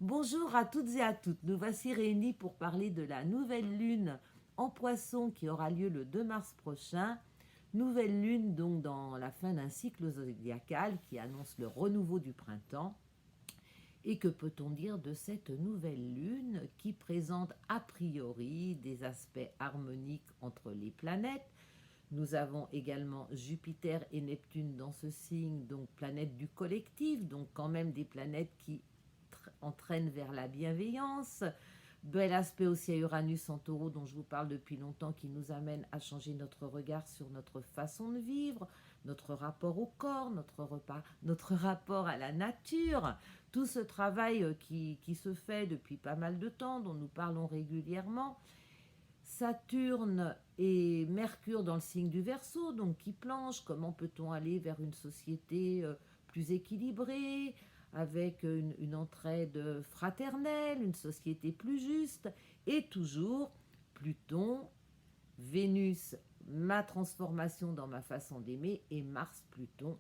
Bonjour à toutes et à toutes. Nous voici réunis pour parler de la nouvelle lune en Poisson qui aura lieu le 2 mars prochain. Nouvelle lune donc dans la fin d'un cycle zodiacal qui annonce le renouveau du printemps. Et que peut-on dire de cette nouvelle lune qui présente a priori des aspects harmoniques entre les planètes? Nous avons également Jupiter et Neptune dans ce signe, donc planètes du collectif, donc quand même des planètes qui entraînent vers la bienveillance. Bel aspect aussi à Uranus en taureau dont je vous parle depuis longtemps qui nous amène à changer notre regard sur notre façon de vivre, notre rapport au corps, notre rapport à la nature. Tout ce travail qui se fait depuis pas mal de temps, dont nous parlons régulièrement. Saturne et Mercure dans le signe du Verseau, donc qui planche. Comment peut-on aller vers une société plus équilibrée, avec une entraide fraternelle, une société plus juste, et toujours Pluton, Vénus, ma transformation dans ma façon d'aimer, et Mars-Pluton,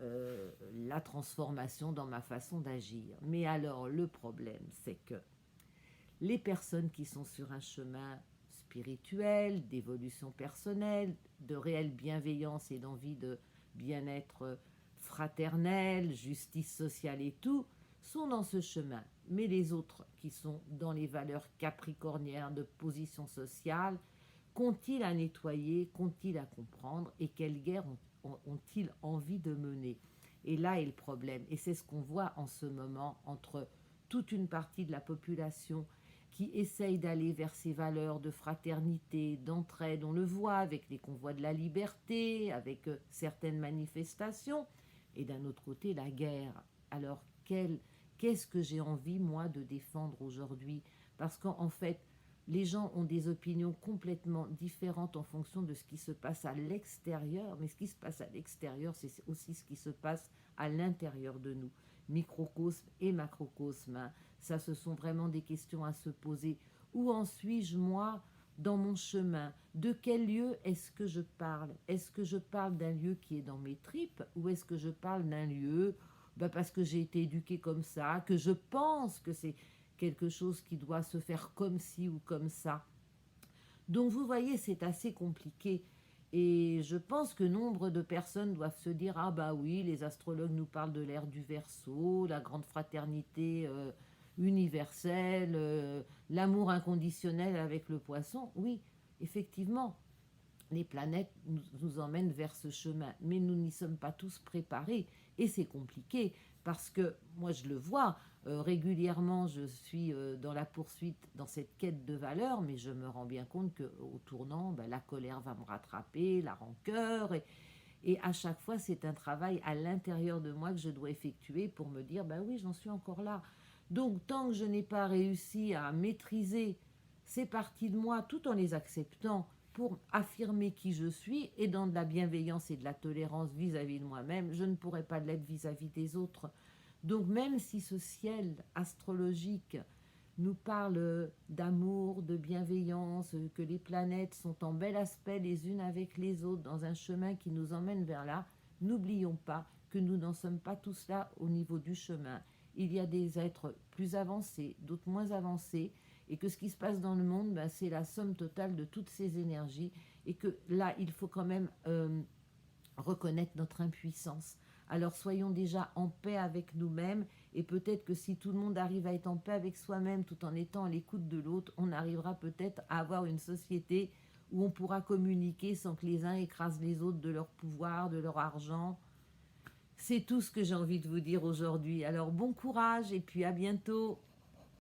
la transformation dans ma façon d'agir. Mais alors, le problème, c'est que les personnes qui sont sur un chemin spirituel, d'évolution personnelle, de réelle bienveillance et d'envie de bien-être fraternel, justice sociale et tout, sont dans ce chemin. Mais les autres qui sont dans les valeurs capricorniennes de position sociale, qu'ont-ils à nettoyer, qu'ont-ils à comprendre et quelle guerre ont-ils envie de mener? Et là est le problème. Et c'est ce qu'on voit en ce moment entre toute une partie de la population qui essaye d'aller vers ces valeurs de fraternité, d'entraide. On le voit avec les convois de la liberté, avec certaines manifestations, et d'un autre côté, la guerre. Alors, qu'est-ce que j'ai envie, moi, de défendre aujourd'hui? Parce qu'en fait, les gens ont des opinions complètement différentes en fonction de ce qui se passe à l'extérieur, mais ce qui se passe à l'extérieur, c'est aussi ce qui se passe à l'intérieur de nous. Microcosme et macrocosme, hein. Ça, ce sont vraiment des questions à se poser. Où en suis-je, moi, dans mon chemin? De quel lieu est-ce que je parle? Est-ce que je parle d'un lieu qui est dans mes tripes ou est-ce que je parle d'un lieu parce que j'ai été éduquée comme ça, que je pense que c'est quelque chose qui doit se faire comme ci ou comme ça? Donc vous voyez, c'est assez compliqué. Et je pense que nombre de personnes doivent se dire: ah bah oui, les astrologues nous parlent de l'ère du Verseau, la grande fraternité universelle, l'amour inconditionnel avec le poisson. Oui, effectivement, les planètes nous emmènent vers ce chemin, mais nous n'y sommes pas tous préparés. Et c'est compliqué, parce que moi je le vois, régulièrement je suis dans la poursuite, dans cette quête de valeur, mais je me rends bien compte qu'au tournant, la colère va me rattraper, la rancœur, et à chaque fois c'est un travail à l'intérieur de moi que je dois effectuer pour me dire, oui, j'en suis encore là. Donc tant que je n'ai pas réussi à maîtriser ces parties de moi tout en les acceptant, pour affirmer qui je suis et dans de la bienveillance et de la tolérance vis-à-vis de moi-même, je ne pourrais pas l'être vis-à-vis des autres. Donc même si ce ciel astrologique nous parle d'amour, de bienveillance, que les planètes sont en bel aspect les unes avec les autres dans un chemin qui nous emmène vers là, n'oublions pas que nous n'en sommes pas tous là au niveau du chemin. Il y a des êtres plus avancés, d'autres moins avancés, et que ce qui se passe dans le monde, c'est la somme totale de toutes ces énergies, et que là, il faut quand même reconnaître notre impuissance. Alors soyons déjà en paix avec nous-mêmes, et peut-être que si tout le monde arrive à être en paix avec soi-même tout en étant à l'écoute de l'autre, on arrivera peut-être à avoir une société où on pourra communiquer sans que les uns écrasent les autres de leur pouvoir, de leur argent. C'est tout ce que j'ai envie de vous dire aujourd'hui. Alors bon courage et puis à bientôt.